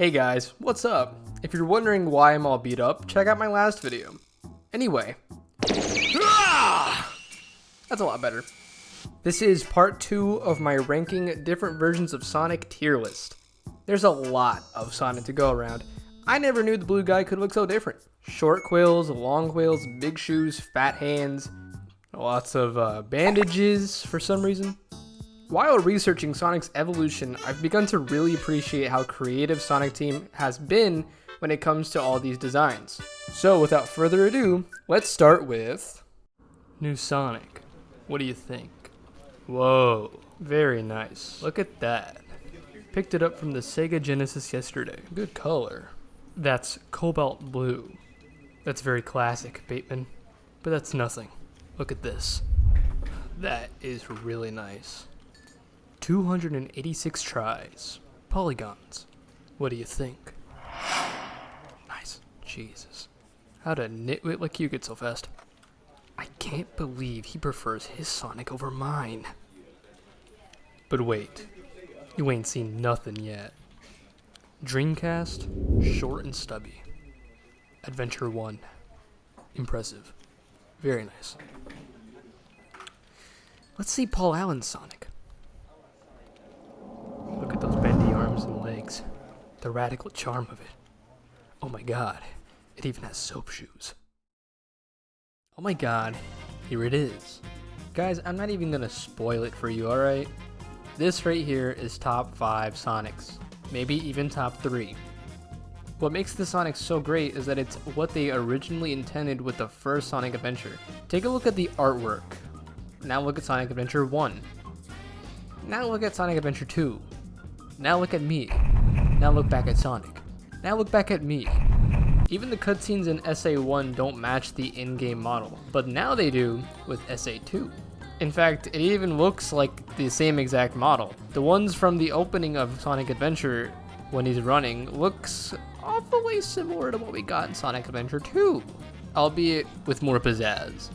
Hey guys, what's up? If you're wondering why I'm all beat up, check out my last video. Anyway. That's a lot better. This is part 2 of my ranking different versions of Sonic tier list. There's a lot of Sonic to go around. I never knew the blue guy could look so different. Short quills, long quills, big shoes, fat hands, lots of bandages for some reason. While researching Sonic's evolution, I've begun to really appreciate how creative Sonic Team has been when it comes to all these designs. So without further ado, let's start with New Sonic. What do you think? Whoa, very nice. Look at that. Picked it up from the Sega Genesis yesterday. Good color. That's cobalt blue. That's very classic, Bateman. But that's nothing. Look at this. That is really nice. 286 tries. Polygons. What do you think? Nice. Jesus. How'd a nitwit like you get so fast? I can't believe he prefers his Sonic over mine. But wait. You ain't seen nothing yet. Dreamcast, short and stubby. Adventure 1. Impressive. Very nice. Let's see Paul Allen's Sonic. Look at those bendy arms and legs. The radical charm of it. Oh my god, it even has soap shoes. Oh my god, here it is. Guys, I'm not even gonna spoil it for you, alright? This right here is top 5 Sonics. Maybe even top 3. What makes the Sonic so great is that it's what they originally intended with the first Sonic Adventure. Take a look at the artwork. Now look at Sonic Adventure 1. Now look at Sonic Adventure 2. Now look at me. Now look back at Sonic. Now look back at me. Even the cutscenes in SA1 don't match the in-game model, but now they do with SA2. In fact, it even looks like the same exact model. The ones from the opening of Sonic Adventure when he's running looks awfully similar to what we got in Sonic Adventure 2, albeit with more pizzazz.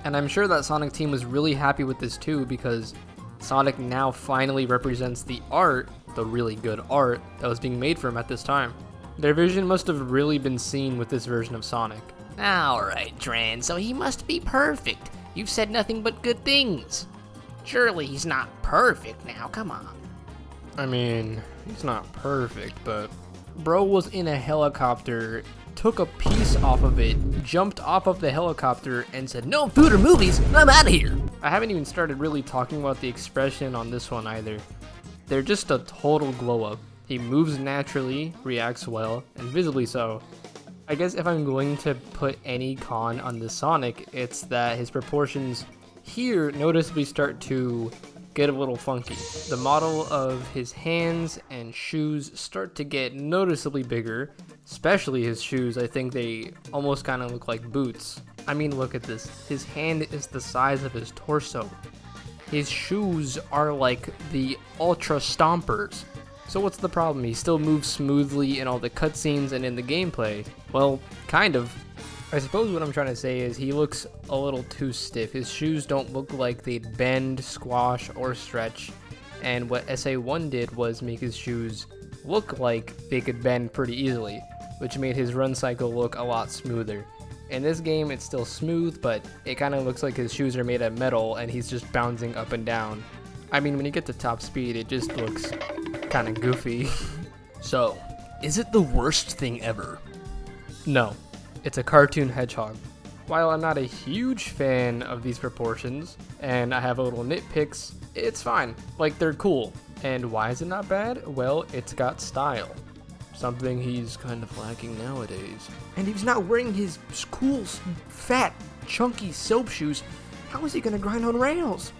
And I'm sure that Sonic Team was really happy with this too, because Sonic now finally represents the art, the really good art, that was being made for him at this time. Their vision must have really been seen with this version of Sonic. Alright, Dran, so he must be perfect. You've said nothing but good things. Surely he's not perfect now, come on. I mean, he's not perfect, but bro was in a helicopter, took a piece off of it, jumped off of the helicopter, and said, "No food or movies, I'm out of here." I haven't even started really talking about the expression on this one either. They're just a total glow up. He moves naturally, reacts well, and visibly so. I guess if I'm going to put any con on the Sonic, it's that his proportions here noticeably start to get a little funky. The model of his hands and shoes start to get noticeably bigger, especially his shoes. I think they almost kind of look like boots. I mean, look at this. His hand is the size of his torso. His shoes are like the Ultra Stompers. So what's the problem? He still moves smoothly in all the cutscenes and in the gameplay. Well, kind of. I suppose what I'm trying to say is he looks a little too stiff. His shoes don't look like they'd bend, squash, or stretch. And what SA1 did was make his shoes look like they could bend pretty easily, which made his run cycle look a lot smoother. In this game, it's still smooth, but it kind of looks like his shoes are made of metal and he's just bouncing up and down. I mean, when you get to top speed, it just looks kind of goofy. So, is it the worst thing ever? No, it's a cartoon hedgehog. While I'm not a huge fan of these proportions, and I have a little nitpicks, it's fine. Like, they're cool. And why is it not bad? Well, it's got style. Something he's kind of lacking nowadays. And he's not wearing his cool, fat, chunky soap shoes. How is he gonna grind on rails?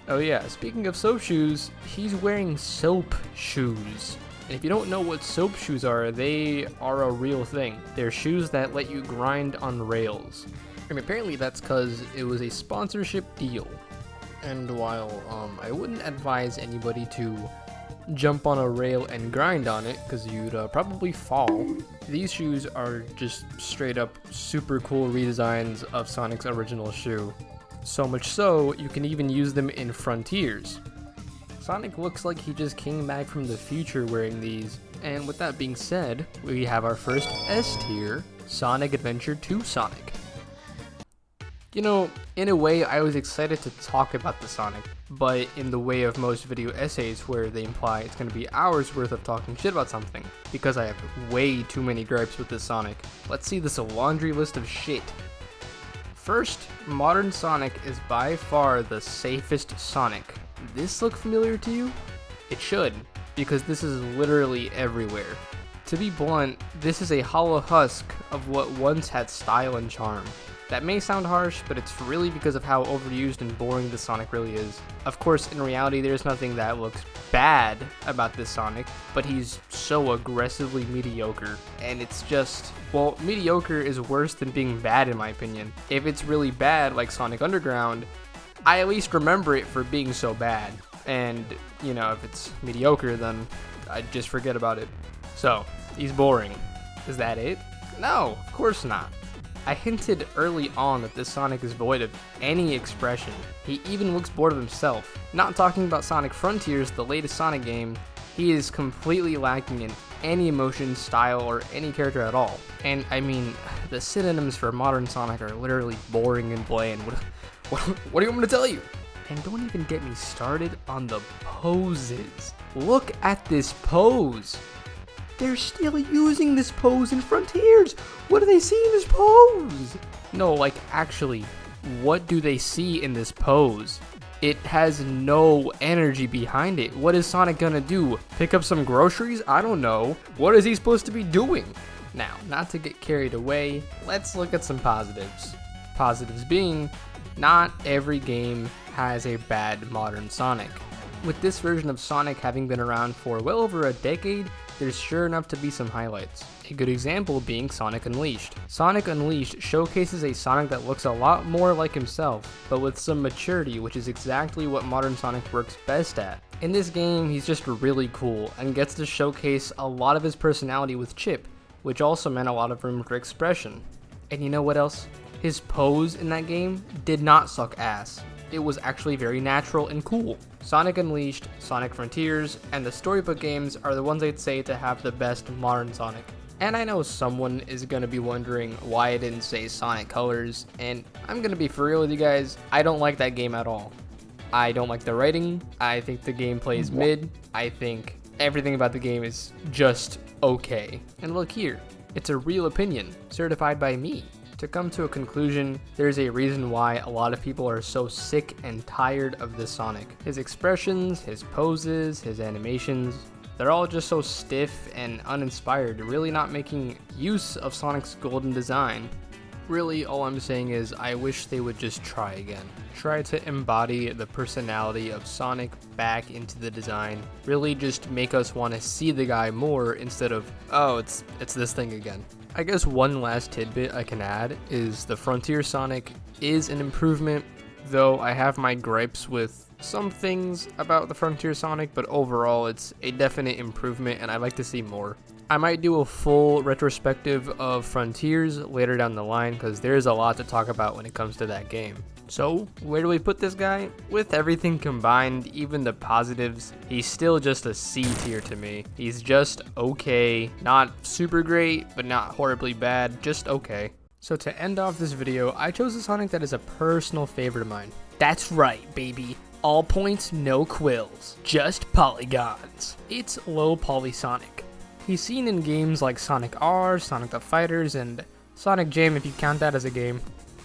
Oh yeah, speaking of soap shoes, he's wearing soap shoes. And if you don't know what soap shoes are, they are a real thing. They're shoes that let you grind on rails. And apparently that's because it was a sponsorship deal. And while I wouldn't advise anybody to jump on a rail and grind on it, because you'd probably fall, these shoes are just straight up super cool redesigns of Sonic's original shoe. So much so, you can even use them in Frontiers. Sonic looks like he just came back from the future wearing these. And with that being said, we have our first S tier, Sonic Adventure 2 Sonic. You know, in a way, I was excited to talk about the Sonic, but in the way of most video essays where they imply it's going to be hours worth of talking shit about something, because I have way too many gripes with this Sonic. Let's see this laundry list of shit. First, modern Sonic is by far the safest Sonic. This look familiar to you? It should, because this is literally everywhere. To be blunt, this is a hollow husk of what once had style and charm. That may sound harsh, but it's really because of how overused and boring this Sonic really is. Of course, in reality, there's nothing that looks bad about this Sonic, but he's so aggressively mediocre, and it's just, well, mediocre is worse than being bad in my opinion. If it's really bad, like Sonic Underground, I at least remember it for being so bad, and, you know, if it's mediocre, then I'd just forget about it. So, he's boring. Is that it? No, of course not. I hinted early on that this Sonic is void of any expression. He even looks bored of himself. Not talking about Sonic Frontiers, the latest Sonic game, he is completely lacking in any emotion, style, or any character at all. And I mean, the synonyms for modern Sonic are literally boring and bland. What do you want me to tell you? And don't even get me started on the poses. Look at this pose. They're still using this pose in Frontiers. What do they see in this pose? No, like actually, what do they see in this pose? It has no energy behind it. What is Sonic gonna do? Pick up some groceries? I don't know. What is he supposed to be doing? Now, not to get carried away, let's look at some positives. Positives being, not every game has a bad modern Sonic. With this version of Sonic having been around for well over a decade, there's sure enough to be some highlights. A good example being Sonic Unleashed. Sonic Unleashed showcases a Sonic that looks a lot more like himself, but with some maturity, which is exactly what modern Sonic works best at. In this game, he's just really cool, and gets to showcase a lot of his personality with Chip, which also meant a lot of room for expression. And you know what else? His pose in that game did not suck ass. It was actually very natural and cool. Sonic Unleashed, Sonic Frontiers, and the storybook games are the ones I'd say to have the best modern Sonic. And I know someone is going to be wondering why I didn't say Sonic Colors, and I'm going to be for real with you guys, I don't like that game at all. I don't like the writing, I think the gameplay is mid, I think everything about the game is just okay. And look here, it's a real opinion, certified by me. To come to a conclusion, there's a reason why a lot of people are so sick and tired of this Sonic. His expressions, his poses, his animations, they're all just so stiff and uninspired, really not making use of Sonic's golden design. Really, all I'm saying is I wish they would just try again. Try to embody the personality of Sonic back into the design. Really just make us want to see the guy more instead of, oh, it's this thing again. I guess one last tidbit I can add is the Frontier Sonic is an improvement, though I have my gripes with some things about the Frontier Sonic, but overall it's a definite improvement and I'd like to see more. I might do a full retrospective of Frontiers later down the line because there's a lot to talk about when it comes to that game. So, where do we put this guy? With everything combined, even the positives, he's still just a C tier to me. He's just okay, not super great, but not horribly bad, just okay. So to end off this video, I chose a Sonic that is a personal favorite of mine. That's right, baby. All points, no quills, just polygons. It's low poly Sonic. He's seen in games like Sonic R, Sonic the Fighters, and Sonic Jam if you count that as a game.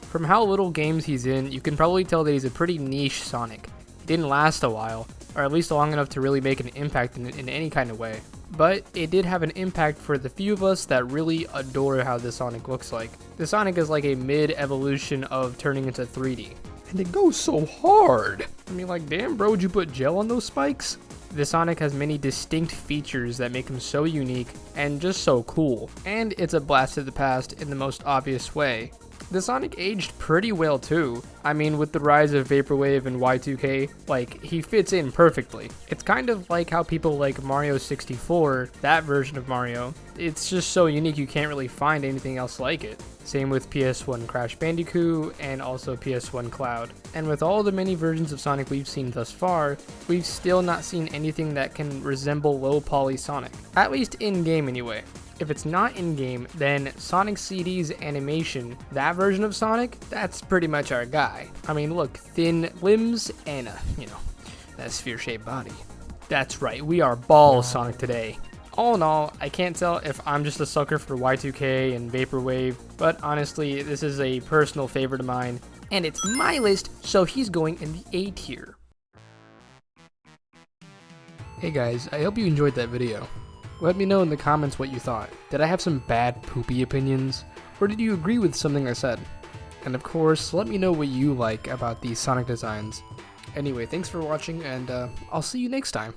From how little games he's in, you can probably tell that he's a pretty niche Sonic. He didn't last a while, or at least long enough to really make an impact in any kind of way. But it did have an impact for the few of us that really adore how this Sonic looks like. The Sonic is like a mid-evolution of turning into 3D. And it goes so hard! I mean, like, damn bro, would you put gel on those spikes? The Sonic has many distinct features that make him so unique and just so cool. And it's a blast to the past in the most obvious way. The Sonic aged pretty well too. I mean, with the rise of Vaporwave and Y2K, like, he fits in perfectly. It's kind of like how people like Mario 64, that version of Mario. It's just so unique you can't really find anything else like it. Same with PS1 Crash Bandicoot and also PS1 Cloud. And with all the many versions of Sonic we've seen thus far, we've still not seen anything that can resemble low poly Sonic. At least in-game anyway. If it's not in-game, then Sonic CD's animation, that version of Sonic, that's pretty much our guy. I mean, look, thin limbs and, that sphere-shaped body. That's right, we are ball Sonic today. All in all, I can't tell if I'm just a sucker for Y2K and Vaporwave, but honestly, this is a personal favorite of mine, and it's my list, so he's going in the A tier. Hey guys, I hope you enjoyed that video. Let me know in the comments what you thought. Did I have some bad poopy opinions, or did you agree with something I said? And of course, let me know what you like about these Sonic designs. Anyway, thanks for watching, and I'll see you next time.